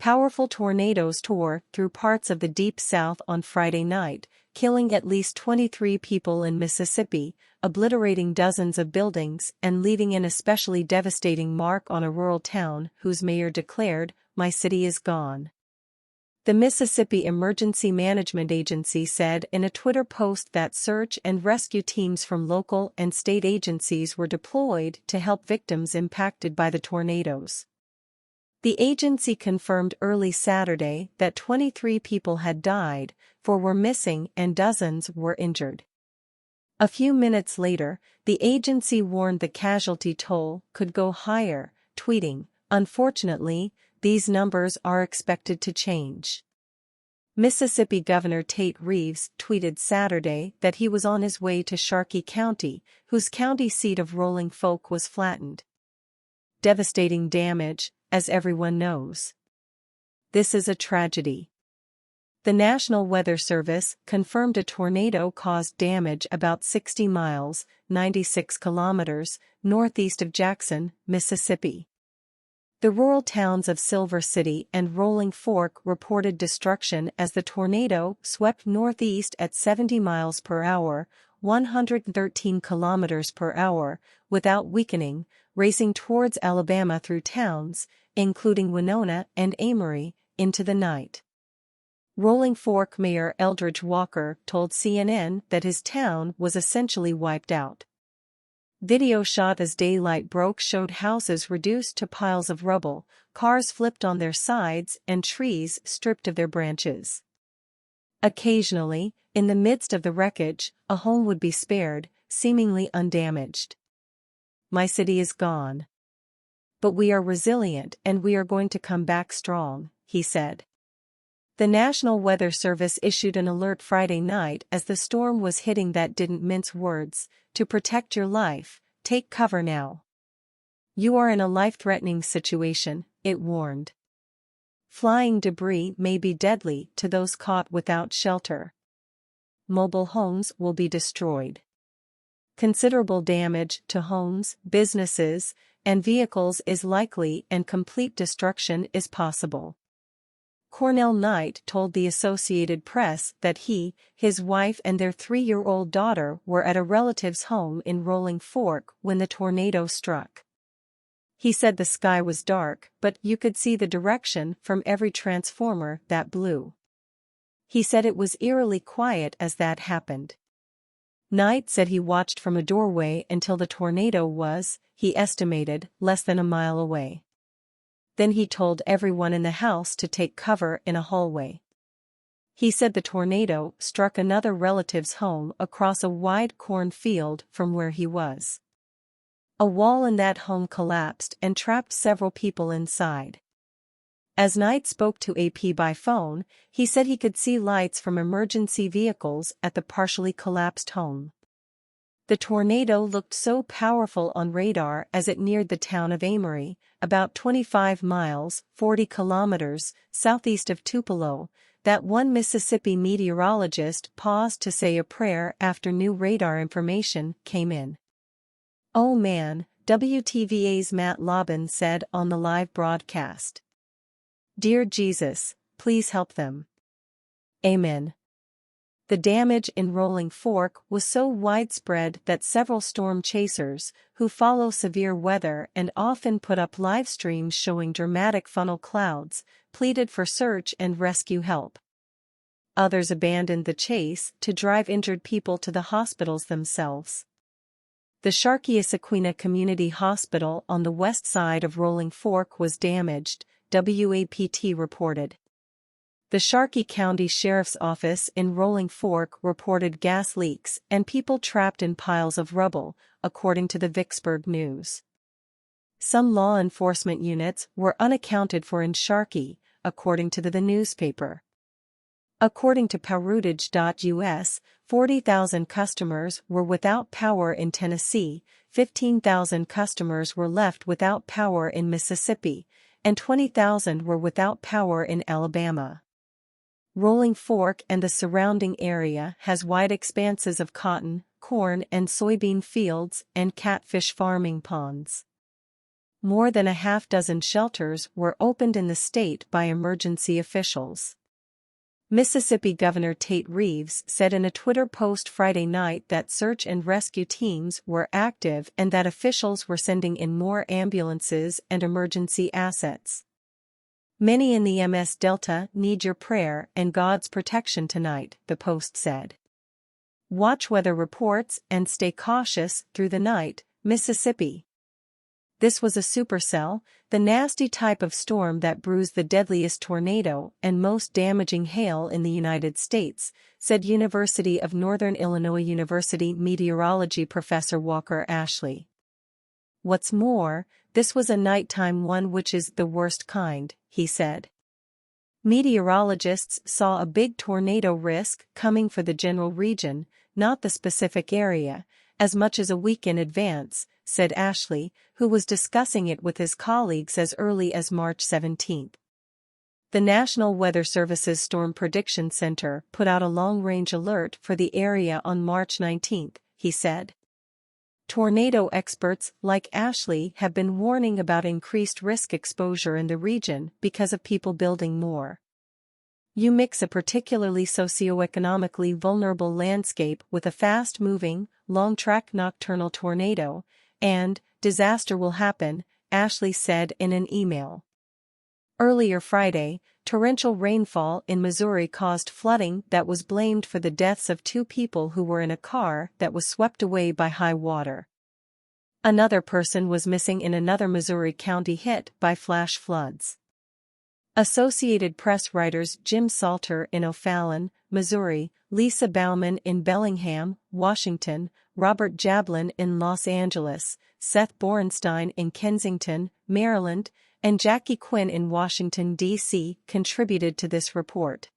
Powerful tornadoes tore through parts of the Deep South on Friday night, killing at least 23 people in Mississippi, obliterating dozens of buildings and leaving an especially devastating mark on a rural town whose mayor declared, "My city is gone." The Mississippi Emergency Management Agency said in a Twitter post that search and rescue teams from local and state agencies were deployed to help victims impacted by the tornadoes. The agency confirmed early Saturday that 23 people had died, 4 were missing and dozens were injured. A few minutes later, the agency warned the casualty toll could go higher, tweeting, "Unfortunately, these numbers are expected to change." Mississippi Governor Tate Reeves tweeted Saturday that he was on his way to Sharkey County, whose county seat of Rolling Fork was flattened. Devastating damage, as everyone knows. This is a tragedy. The National Weather Service confirmed a tornado caused damage about 60 miles, 96 kilometers, northeast of Jackson, Mississippi. The rural towns of Silver City and Rolling Fork reported destruction as the tornado swept northeast at 70 miles per hour, 113 kilometers per hour, without weakening, racing towards Alabama through towns, including Winona and Amory, into the night. Rolling Fork Mayor Eldridge Walker told CNN that his town was essentially wiped out. Video shot as daylight broke showed houses reduced to piles of rubble, cars flipped on their sides and trees stripped of their branches. Occasionally, in the midst of the wreckage, a home would be spared, seemingly undamaged. "My city is gone. But we are resilient and we are going to come back strong," he said. The National Weather Service issued an alert Friday night as the storm was hitting that didn't mince words, "To protect your life, take cover now. You are in a life-threatening situation," it warned. Flying debris may be deadly to those caught without shelter. Mobile homes will be destroyed. Considerable damage to homes, businesses, and vehicles is likely and complete destruction is possible. Cornell Knight told the Associated Press that he, his wife and their 3-year-old daughter were at a relative's home in Rolling Fork when the tornado struck. He said the sky was dark, but you could see the direction from every transformer that blew. He said it was eerily quiet as that happened. Knight said he watched from a doorway until the tornado was, he estimated, less than a mile away. Then he told everyone in the house to take cover in a hallway. He said the tornado struck another relative's home across a wide corn field from where he was. A wall in that home collapsed and trapped several people inside. As Knight spoke to AP by phone, he said he could see lights from emergency vehicles at the partially collapsed home. The tornado looked so powerful on radar as it neared the town of Amory, about 25 miles, 40 kilometers, southeast of Tupelo, that one Mississippi meteorologist paused to say a prayer after new radar information came in. "Oh man," WTVA's Matt Lobbin said on the live broadcast. "Dear Jesus, please help them. Amen." The damage in Rolling Fork was so widespread that several storm chasers, who follow severe weather and often put up live streams showing dramatic funnel clouds, pleaded for search and rescue help. Others abandoned the chase to drive injured people to the hospitals themselves. The Sharkey-Issaquena Community Hospital on the west side of Rolling Fork was damaged, WAPT reported. The Sharkey County Sheriff's Office in Rolling Fork reported gas leaks and people trapped in piles of rubble, according to the Vicksburg News. Some law enforcement units were unaccounted for in Sharkey, according to the newspaper. According to PowerOutage.us, 40,000 customers were without power in Tennessee, 15,000 customers were left without power in Mississippi, and 20,000 were without power in Alabama. Rolling Fork and the surrounding area has wide expanses of cotton, corn and soybean fields and catfish farming ponds. more than a half-dozen shelters were opened in the state by emergency officials. Mississippi Governor Tate Reeves said in a Twitter post Friday night that search and rescue teams were active and that officials were sending in more ambulances and emergency assets. "Many in the MS Delta need your prayer and God's protection tonight," the post said. "Watch weather reports and stay cautious through the night, Mississippi." This was a supercell, the nasty type of storm that brews the deadliest tornado and most damaging hail in the United States, said University of Northern Illinois University meteorology professor Walker Ashley. "What's more, this was a nighttime one, which is the worst kind," he said. "Meteorologists saw a big tornado risk coming for the general region, not the specific area, as much as a week in advance," said Ashley, who was discussing it with his colleagues as early as March 17. The National Weather Service's Storm Prediction Center put out a long-range alert for the area on March 19, he said. Tornado experts like Ashley have been warning about increased risk exposure in the region because of people building more. You mix a particularly socioeconomically vulnerable landscape with a fast-moving, long-track nocturnal tornado, and disaster will happen, Ashley said in an email. Earlier Friday, torrential rainfall in Missouri caused flooding that was blamed for the deaths of 2 people who were in a car that was swept away by high water. Another person was missing in another Missouri county hit by flash floods. Associated Press writers Jim Salter in O'Fallon, Missouri, Lisa Bauman in Bellingham, Washington, Robert Jablin in Los Angeles, Seth Borenstein in Kensington, Maryland, and Jackie Quinn in Washington, D.C. contributed to this report.